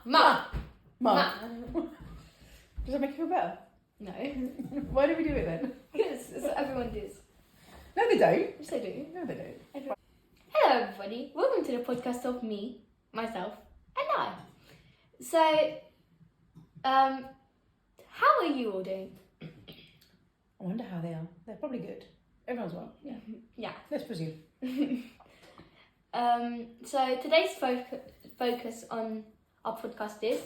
Ma. Does that make you feel better? No. Why do we do it then? Because everyone does. No, they don't. Yes, I do. No, they don't. Hello, everybody. Welcome to the podcast of me, myself, and I. So, how are you all doing? I wonder how they are. They're probably good. Everyone's well. Yeah. Yeah. Let's presume. So today's focus on our podcast is.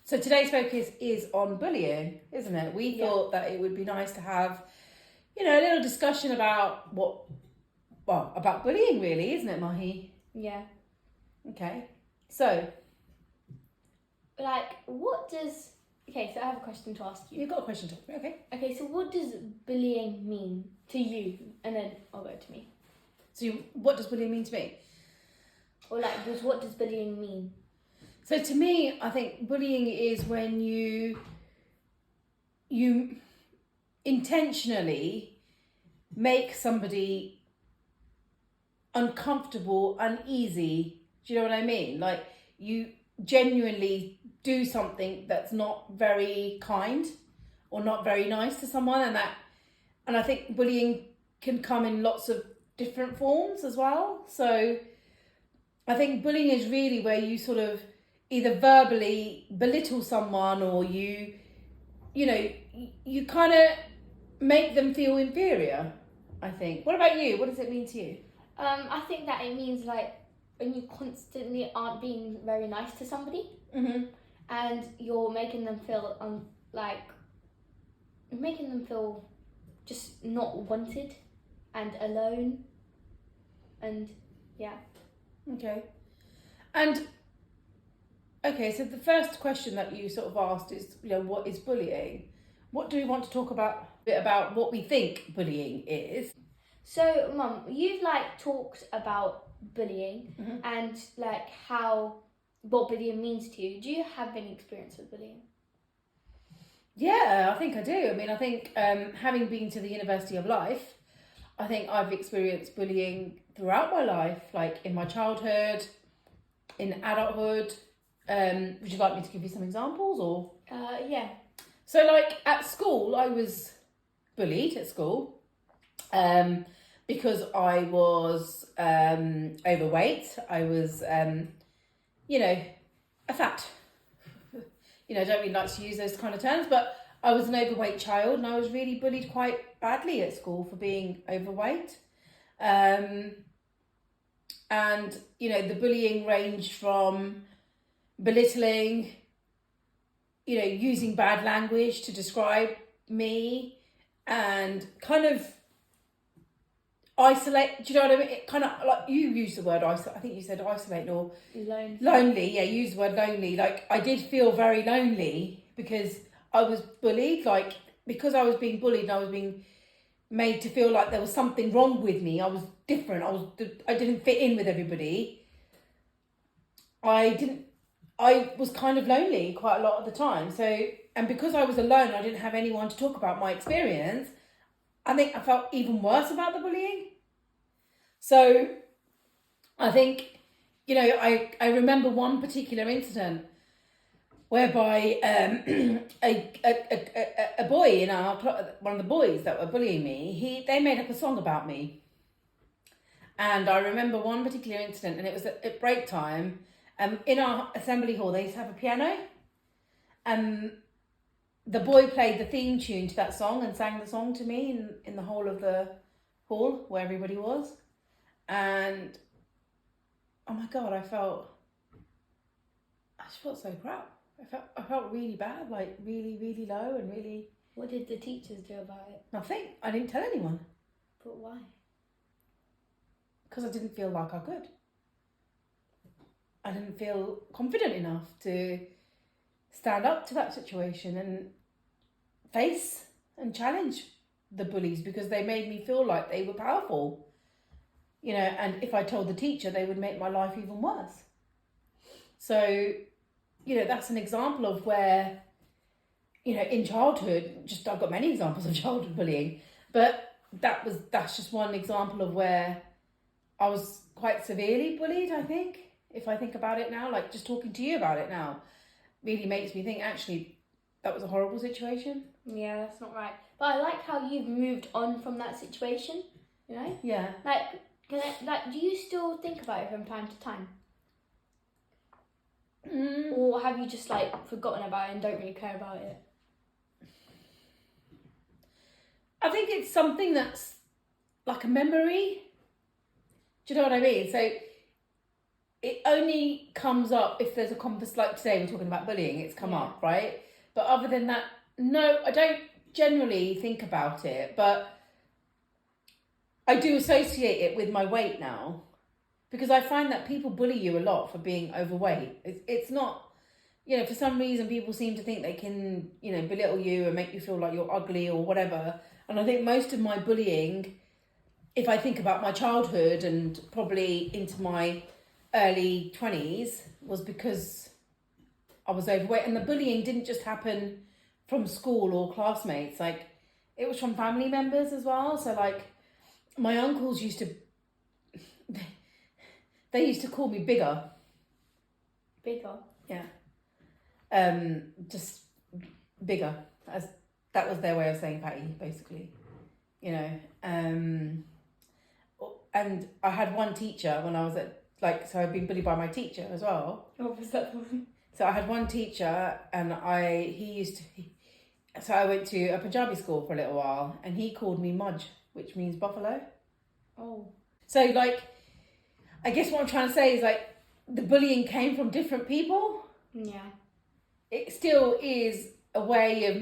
So today's focus is on bullying, isn't it? We thought that it would be nice to have, a little discussion about about bullying, really, isn't it, Maahi? Yeah. Okay. So. Okay, so I have a question to ask you. You've got a question to ask me, okay. Okay, so what does bullying mean to you? And then I'll go to me. So what does bullying mean to me? Or what does bullying mean? So to me, I think bullying is when you intentionally make somebody uncomfortable, uneasy. Do you know what I mean? Like you genuinely do something that's not very kind or not very nice to someone, and I think bullying can come in lots of different forms as well. So I think bullying is really where you sort of either verbally belittle someone or you kind of make them feel inferior, I think. What about you? What does it mean to you? I think that it means when you constantly aren't being very nice to somebody, and you're making them feel just not wanted and alone, and yeah. Okay. And okay, so the first question that you sort of asked is, what is bullying? What do we want to talk about? A bit about what we think bullying is. So, Mum, you've talked about bullying and what bullying means to you. Do you have any experience with bullying? Yeah, I think I do. I mean, I think having been to the University of Life, I think I've experienced bullying throughout my life, like in my childhood, in adulthood. Would you like me to give you some examples or? Yeah. So at school, I was bullied at school because I was overweight. I was, a fat. I don't really like to use those kind of terms, but I was an overweight child and I was really bullied quite badly at school for being overweight. And, the bullying ranged from belittling, using bad language to describe me and kind of isolate. Do you know what I mean? It kind of you used the word isolate. I think you said isolate or lonely. Yeah, you used the word lonely. I did feel very lonely because I was bullied. Because I was being bullied and I was being made to feel like there was something wrong with me. I was different. I didn't fit in with everybody. I was kind of lonely quite a lot of the time. So, and because I was alone, I didn't have anyone to talk about my experience. I think I felt even worse about the bullying. So I think, I remember one particular incident whereby a boy in our one of the boys that were bullying me, they made up a song about me. And I remember one particular incident, and it was at break time. In our assembly hall, they used to have a piano. The boy played the theme tune to that song and sang the song to me in the whole of the hall where everybody was. And oh my God, I just felt so crap. I felt really bad, really, really low and really... What did the teachers do about it? Nothing. I didn't tell anyone. But why? Because I didn't feel like I could. I didn't feel confident enough to stand up to that situation and face and challenge the bullies because they made me feel like they were powerful. And if I told the teacher, they would make my life even worse. So, that's an example of where, in childhood, I've got many examples of childhood bullying, but that's just one example of where I was quite severely bullied, I think. If I think about it now, just talking to you about it now, really makes me think, actually, that was a horrible situation. Yeah, that's not right. But I like how you've moved on from that situation, you know? Yeah. Do you still think about it from time to time? Mm. Or have you just, like, forgotten about it and don't really care about it? I think it's something that's like a memory. Do you know what I mean? So it only comes up if there's a conversation, like today we're talking about bullying, it's come up, right? But other than that, no, I don't generally think about it, but I do associate it with my weight now, because I find that people bully you a lot for being overweight. It's not, you know, for some reason people seem to think they can, you know, belittle you and make you feel like you're ugly or whatever. And I think most of my bullying, if I think about my childhood and probably into my early 20s, was because I was overweight. And the bullying didn't just happen from school or classmates, like it was from family members as well. So like my uncles used to, they used to call me bigger. Bigger? Yeah. Just bigger, as that was their way of saying fatty, basically, you know. And I had one teacher when I was at, like, so I've been bullied by my teacher as well. What was that one? So I had one teacher, and so I went to a Punjabi school for a little while, and he called me Mudge, which means buffalo. Oh. So, like, I guess what I'm trying to say is, like, the bullying came from different people. Yeah. It still is a way of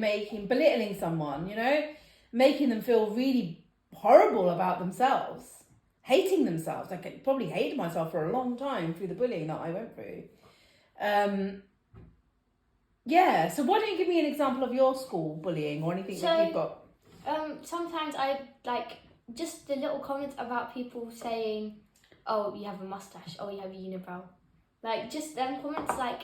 belittling someone, you know, making them feel really horrible about themselves, hating themselves. I probably hated myself for a long time through the bullying that I went through. Yeah, so why don't you give me an example of your school bullying or anything that you've got? Sometimes I like just the little comments about people saying, oh, you have a mustache, oh, you have a unibrow. Like, just them comments, like,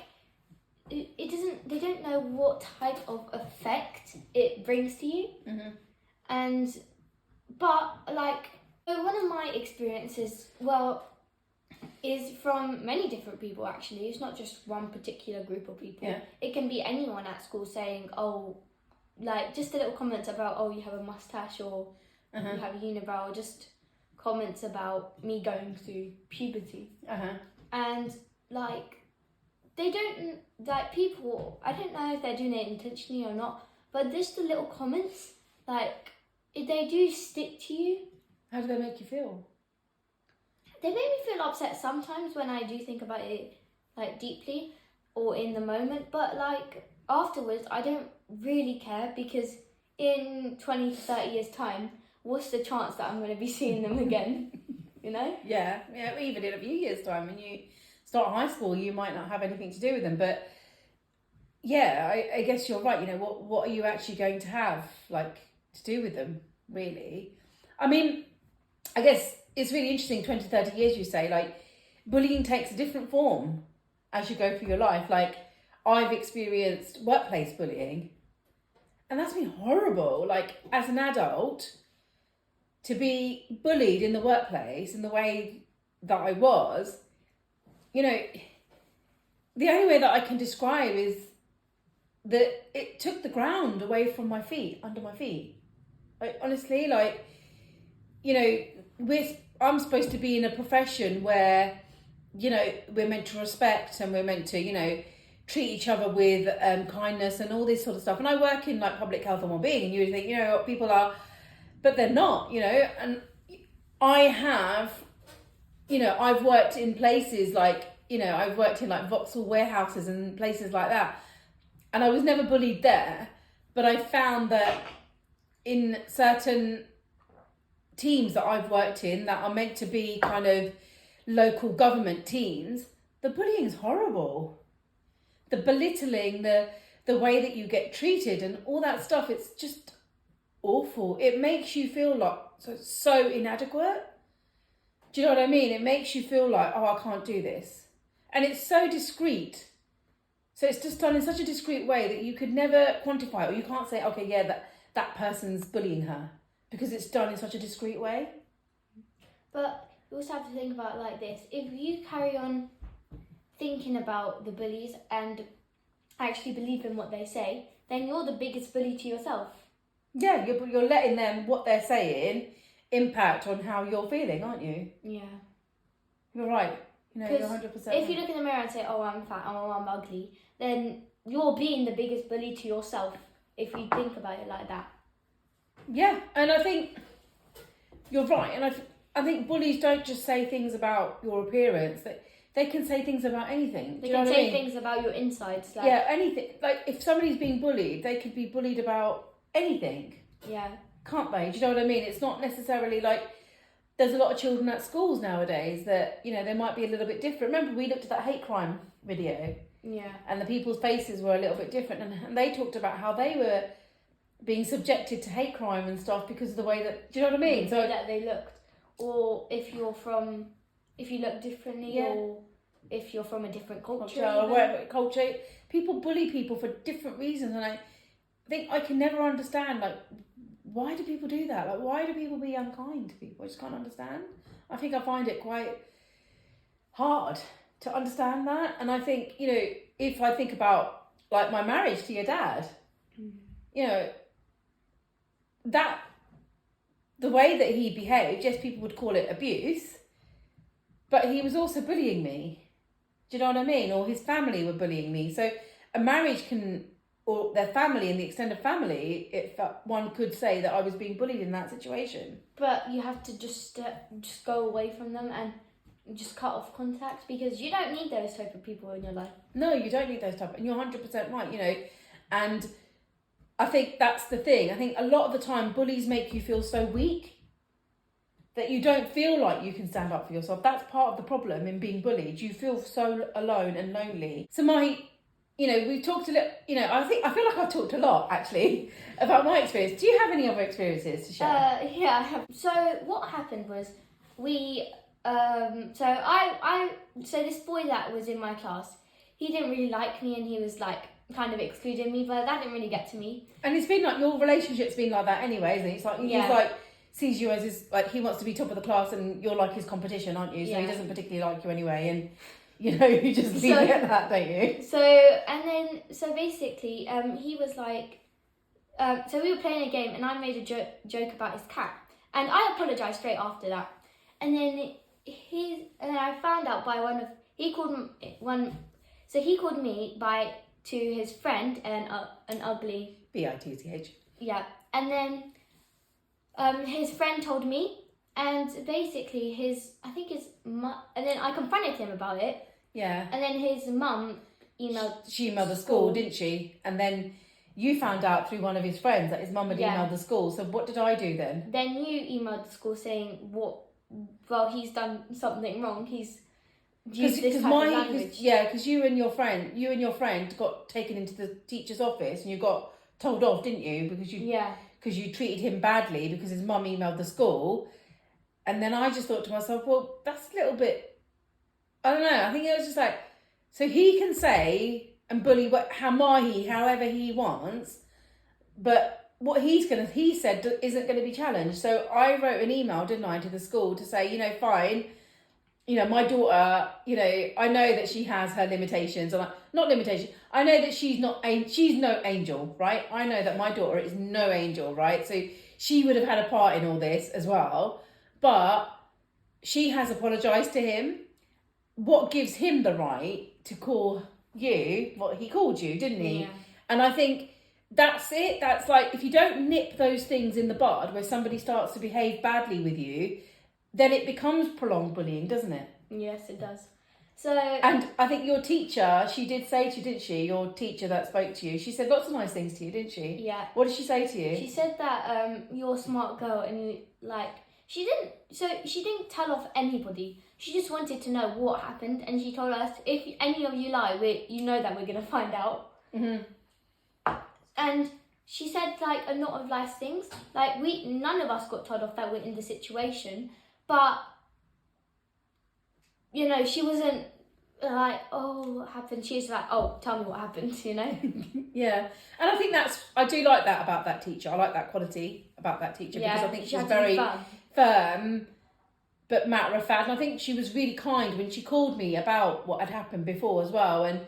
it doesn't, they don't know what type of effect it brings to you. Mm-hmm. But, like, one of my experiences, is from many different people, actually. It's not just one particular group of people. Yeah. It can be anyone at school saying, oh, like, just the little comments about, oh, you have a mustache, or you have a unibrow, or just comments about me going through puberty. And, like, they don't, like, people, I don't know if they're doing it intentionally or not, but just the little comments, like, they do stick to you. How do they make you feel? They make me feel upset sometimes when I do think about it, like, deeply or in the moment. But, like, afterwards, I don't really care, because in 20 to 30 years' time, what's the chance that I'm going to be seeing them again? You know? Yeah, even in a few years' time, when you start high school, you might not have anything to do with them. But, yeah, I guess you're right. You know, what are you actually going to have, like, to do with them, really? I mean, I guess it's really interesting, 20, 30 years, you say, like, bullying takes a different form as you go through your life. Like, I've experienced workplace bullying, and that's been horrible. Like, as an adult, to be bullied in the workplace in the way that I was, you know, the only way that I can describe is that it took the ground away from my feet, under my feet. Like, honestly, like, you know, I'm supposed to be in a profession where, you know, we're meant to respect and we're meant to, you know, treat each other with kindness and all this sort of stuff. And I work in, like, public health and well-being, and you would think, you know, people are, but they're not, you know. And I have, you know, I've worked in places like, you know, I've worked in, like, Vauxhall warehouses and places like that, and I was never bullied there. But I found that in certain teams that I've worked in that are meant to be kind of local government teams, the bullying is horrible. The belittling, the way that you get treated and all that stuff, it's just awful. It makes you feel like so inadequate. Do you know what I mean? It makes you feel like, oh, I can't do this. And it's so discreet. So it's just done in such a discreet way that you could never quantify it, or you can't say, okay, yeah, that person's bullying her, because it's done in such a discreet way. But you also have to think about it like this. If you carry on thinking about the bullies and actually believe in what they say, then you're the biggest bully to yourself. Yeah, you're letting them, what they're saying, impact on how you're feeling, aren't you? Yeah. You're right. You know, you're 100% if you look in the mirror and say, oh, I'm fat, oh, I'm ugly, then you're being the biggest bully to yourself if you think about it like that. Yeah, and I think you're right. And I think bullies don't just say things about your appearance. They can say things about anything. They can say things about your insides. Like, yeah, anything. Like, if somebody's being bullied, they could be bullied about anything. Yeah. Can't they? Do you know what I mean? It's not necessarily like... There's a lot of children at schools nowadays that, you know, they might be a little bit different. Remember, we looked at that hate crime video? Yeah. And the people's faces were a little bit different. And they talked about how they were being subjected to hate crime and stuff because of the way that... Do you know what I mean? So that they looked. Or if you look differently, or if you're from a different culture. Or whatever culture. People bully people for different reasons. And I think I can never understand, like... Why do people do that? Like, why do people be unkind to people? I just can't understand. I think I find it quite hard to understand that. And I think, you know, if I think about, like, my marriage to your dad, you know, that, the way that he behaved, yes, people would call it abuse, but he was also bullying me. Do you know what I mean? Or his family were bullying me. So a marriage can... or their family and the extended family, if one could say that I was being bullied in that situation. But you have to just go away from them and just cut off contact, because you don't need those type of people in your life. No, you don't need those type, and you're 100% right, you know. And I think that's the thing. I think a lot of the time bullies make you feel so weak that you don't feel like you can stand up for yourself. That's part of the problem in being bullied. You feel so alone and lonely. So you know, we've talked a little, you know, I feel like I've talked a lot, actually, about my experience. Do you have any other experiences to share? Yeah, I have. So what happened was so this boy that was in my class, he didn't really like me, and he was like kind of excluding me, but that didn't really get to me. And it's been like, your relationship's been like that anyway, isn't it? It's like, he's like, sees you as his, like, he wants to be top of the class and you're like his competition, aren't you? So he doesn't particularly like you anyway, and... You know, you just leave it at that, don't you? So basically, he was like, so we were playing a game, and I made a joke about his cat, and I apologized straight after that. And then I found out by he called me to his friend an ugly BITCH. Yeah, and then his friend told me. And basically, and then I confronted him about it. Yeah. And then his mum emailed... She emailed the school, didn't she? And then you found out through one of his friends that his mum had emailed the school. So what did I do then? Then you emailed the school saying, he's done something wrong. He's used this type of language. Because you and your friend got taken into the teacher's office and you got told off, didn't you? Because you treated him badly because his mum emailed the school. And then I just thought to myself, well, that's a little bit, I don't know. I think it was just like, so he can say and bully Maahi however he wants, but what he said isn't going to be challenged. So I wrote an email, didn't I, to the school to say, you know, fine, you know, my daughter, you know, I know that she has her limitations, or not limitations. I know that she's no angel, right? I know that my daughter is no angel, right? So she would have had a part in all this as well. But she has apologised to him. What gives him the right to call you what he called you, didn't he? Yeah. And I think that's it. That's like, if you don't nip those things in the bud where somebody starts to behave badly with you, then it becomes prolonged bullying, doesn't it? Yes, it does. So, and I think your teacher, she did say to you, didn't she? Your teacher that spoke to you, she said lots of nice things to you, didn't she? Yeah. What did she say to you? She said that you're a smart girl, and you like... She didn't tell off anybody. She just wanted to know what happened, and she told us, if any of you lie, you know that we're going to find out. Mm-hmm. And she said, like, a lot of nice things. Like, none of us got told off that we're in the situation, but, you know, she wasn't like, oh, what happened? She's like, oh, tell me what happened, you know? Yeah. And I think I do like that about that teacher. I like that quality about that teacher, because I think she's very firm but matter of fact. And I think she was really kind when she called me about what had happened before as well. And,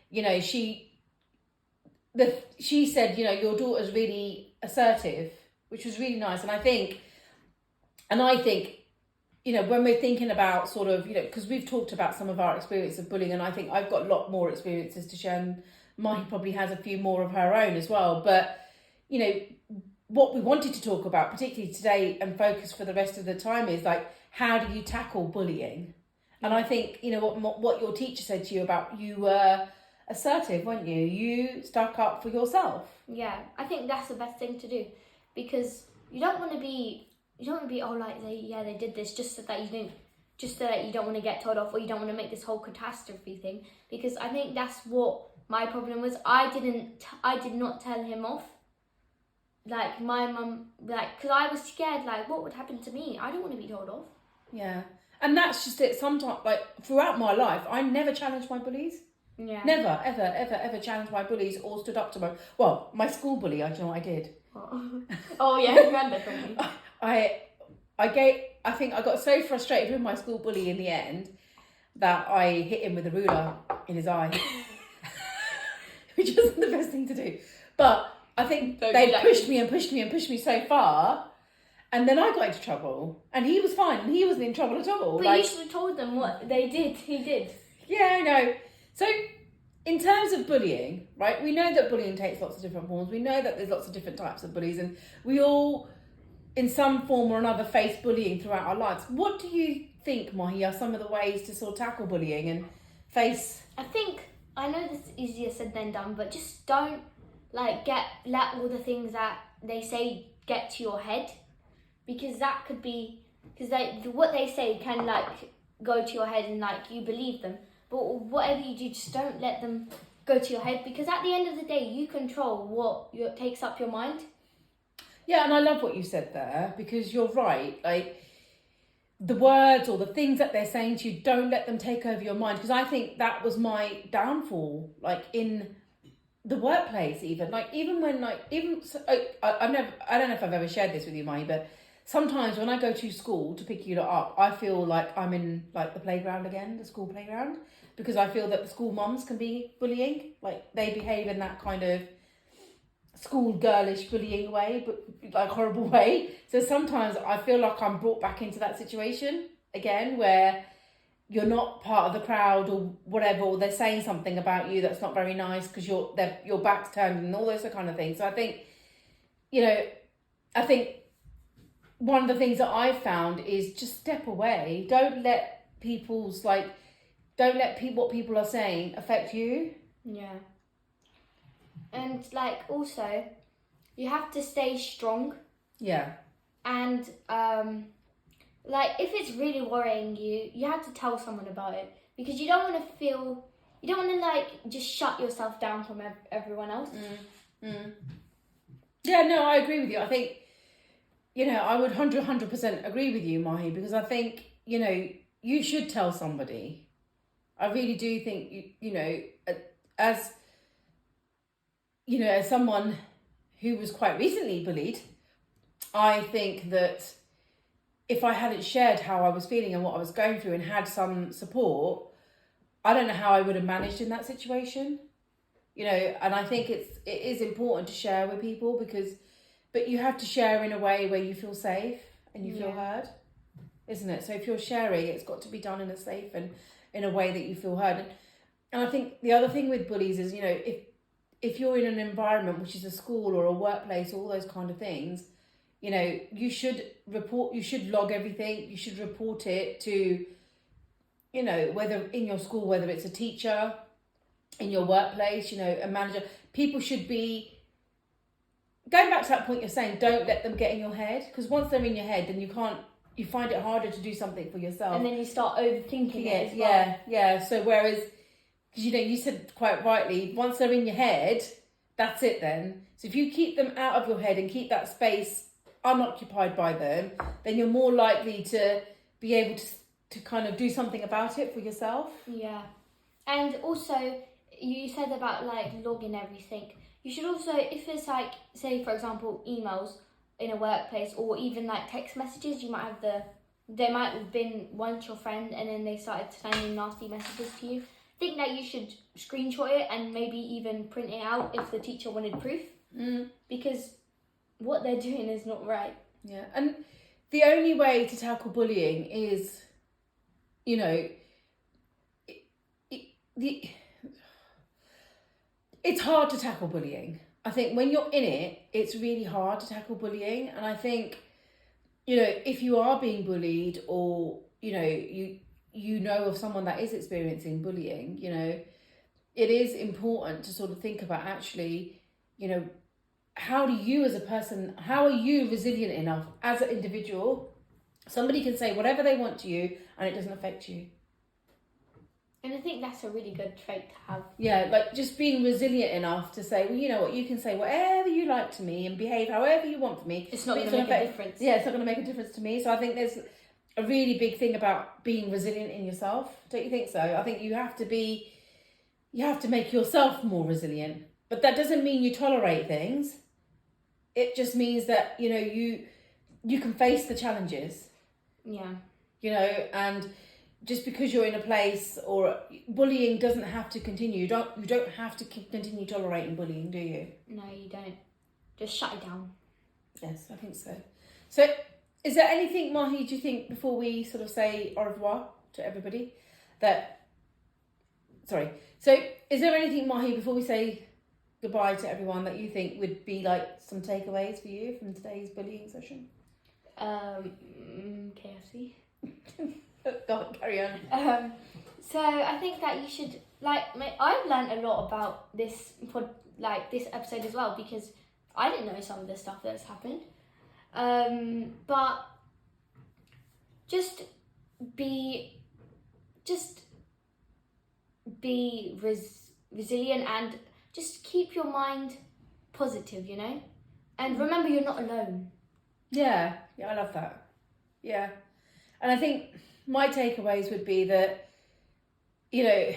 you know, she she said, you know, your daughter's really assertive, which was really nice. And I think, you know, when we're thinking about sort of, you know, because we've talked about some of our experience of bullying, and I think I've got a lot more experiences to share, and Maahi probably has a few more of her own as well. But, you know, what we wanted to talk about, particularly today and focus for the rest of the time, is like, how do you tackle bullying? And I think, you know, what your teacher said to you about, you were assertive, weren't you? You stuck up for yourself. Yeah, I think that's the best thing to do, because you don't want to be oh, like they did this just so that you don't want to get told off, or you don't want to make this whole catastrophe thing. Because I think that's what my problem was. I did not tell him off. Like my mum, like, because I was scared, like, what would happen to me? I don't want to be told off. Yeah, and that's just it. Sometimes, like, throughout my life, I never challenged my bullies. Yeah. Never, ever challenged my bullies or stood up to my school bully. I do you know what I did. Oh yeah, I remember from me. I think I got so frustrated with my school bully in the end that I hit him with a ruler in his eye, which wasn't the best thing to do. But I think they pushed me so far, and then I got into trouble, and he was fine, and he wasn't in trouble at all. But you should have told them what they did. He did. Yeah, I know. So, in terms of bullying, right, we know that bullying takes lots of different forms. We know that there's lots of different types of bullies, and we all, in some form or another, face bullying throughout our lives. What do you think, Maahi, are some of the ways to sort of tackle bullying and face... I know this is easier said than done, but just don't, like, let all the things that they say get to your head, because that could be... Because what they say can, like, go to your head and, like, you believe them. But whatever you do, just don't let them go to your head, because at the end of the day, you control what takes up your mind. Yeah, and I love what you said there, because you're right. Like, the words or the things that they're saying to you, don't let them take over your mind. Because I think that was my downfall, like, in the workplace even. Like, even when, like, I don't know if I've ever shared this with you, Maahi, but sometimes when I go to school to pick you up, I feel like I'm in, like, the playground again, the school playground. Because I feel that the school mums can be bullying. Like, they behave in that kind of school girlish bullying way, but like horrible way. So sometimes I feel like I'm brought back into that situation again, where you're not part of the crowd or whatever, or they're saying something about you that's not very nice because your back's turned and all those kind of things. So I think, you know, one of the things that I've found is just step away. Don't let what people are saying affect you. Yeah. And, like, also, you have to stay strong. Yeah. And, like, if it's really worrying you, you have to tell someone about it. Because you don't want to, like, just shut yourself down from everyone else. Yeah, no, I agree with you. I think, you know, I would 100% agree with you, Maahi, because I think, you know, you should tell somebody. I really do think, you know, as someone who was quite recently bullied, I think that if I hadn't shared how I was feeling and what I was going through and had some support, I don't know how I would have managed in that situation. You know, and I think it is important to share with people, but you have to share in a way where you feel safe and you feel heard, isn't it? So if you're sharing, it's got to be done in a safe and in a way that you feel heard. And I think the other thing with bullies is, you know, if you're in an environment which is a school or a workplace, all those kind of things, you know, you should log everything. You should report it to, you know, whether in your school, whether it's a teacher, in your workplace, you know, a manager. People should be, going back to that point you're saying, don't let them get in your head, because once they're in your head, then you find it harder to do something for yourself. And then you start overthinking it as well. Yeah. So whereas, because, you know, you said quite rightly, once they're in your head, that's it then. So if you keep them out of your head and keep that space unoccupied by them, then you're more likely to be able to kind of do something about it for yourself. Yeah. And also, you said about, like, logging everything. You should also, if it's, like, say, for example, emails in a workplace, or even, like, text messages, they might have been once your friend and then they started sending nasty messages to you. think that you should screenshot it and maybe even print it out if the teacher wanted proof. Because what they're doing is not right. Yeah, and the only way to tackle bullying is, you know, it's hard to tackle bullying. I think when you're in it, it's really hard to tackle bullying. And I think, you know, if you are being bullied or, you know, you know of someone that is experiencing bullying, you know, it is important to sort of think about actually, you know, how do you as a person, how are you resilient enough as an individual? Somebody can say whatever they want to you and it doesn't affect you. And I think that's a really good trait to have. Yeah, like just being resilient enough to say, well, you know what, you can say whatever you like to me and behave however you want for me. It's not going to make a difference. Yeah, it's not going to make a difference to me. So I think there's a really big thing about being resilient in yourself. Don't you think so? I think you have to make yourself more resilient. But that doesn't mean you tolerate things. It just means that, you know, you can face the challenges. Yeah. You know, and just because you're in a place or bullying doesn't have to continue. You don't have to continue tolerating bullying, do you? No, you don't. Just shut it down. Yes, I think so. So, is there anything, Maahi, do you think, before we sort of say au revoir to everybody, so is there anything, Maahi, before we say goodbye to everyone that you think would be like some takeaways for you from today's bullying session? KFC. Go on, carry on. So I think that you should I've learned a lot about this episode as well, because I didn't know some of the stuff that's happened. But just be resilient and just keep your mind positive, you know, and remember you're not alone. Yeah, I love that. Yeah, and I think my takeaways would be that, you know,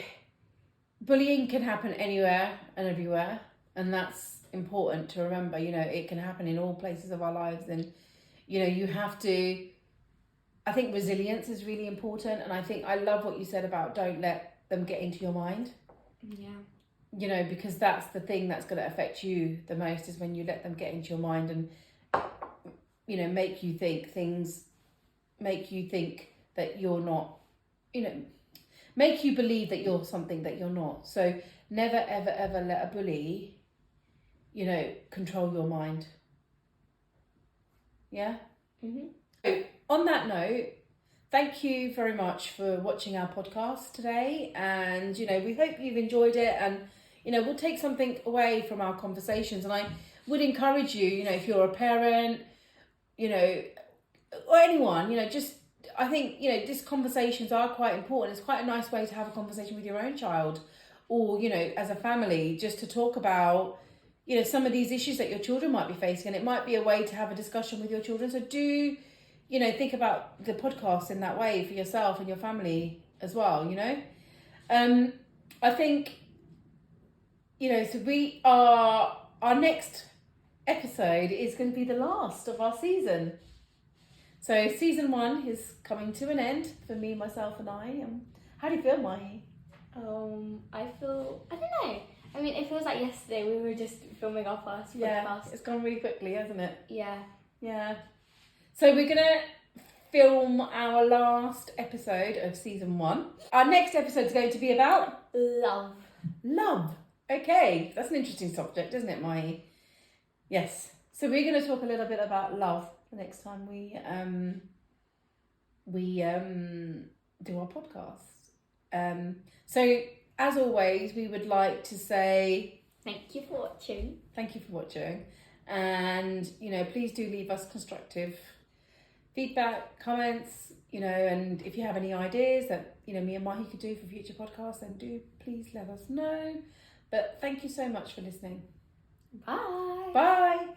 bullying can happen anywhere and everywhere, and that's important to remember. You know, it can happen in all places of our lives, and, you know, you have to, I think resilience is really important, and I think I love what you said about don't let them get into your mind. Yeah. You know, because that's the thing that's going to affect you the most, is when you let them get into your mind and, you know, make you think that you're not, you know, make you believe that you're something that you're not. So never, ever, ever let a bully, you know, control your mind. Yeah? Mm-hmm. So on that note, thank you very much for watching our podcast today. And, you know, we hope you've enjoyed it, and, you know, we'll take something away from our conversations. And I would encourage you, you know, if you're a parent, you know, or anyone, you know, I think, you know, these conversations are quite important. It's quite a nice way to have a conversation with your own child, or, you know, as a family, just to talk about, you know, some of these issues that your children might be facing. And it might be a way to have a discussion with your children. So do, you know, think about the podcast in that way for yourself and your family as well, you know. I think, you know, so our next episode is going to be the last of our season. So season 1 is coming to an end for me, myself and I. How do you feel, Maahi? I don't know. I mean, it feels like yesterday we were just filming our first podcast. Yeah, it's gone really quickly, hasn't it? Yeah. Yeah. So we're going to film our last episode of season 1. Our next episode is going to be about love. Love. Okay, that's an interesting subject, isn't it, Maahi? Yes. So we're going to talk a little bit about love the next time we do our podcast. So as always, we would like to say thank you for watching. And, you know, please do leave us constructive feedback, comments, you know, and if you have any ideas that, you know, me and Maahi could do for future podcasts, then do please let us know. But thank you so much for listening. Bye. Bye.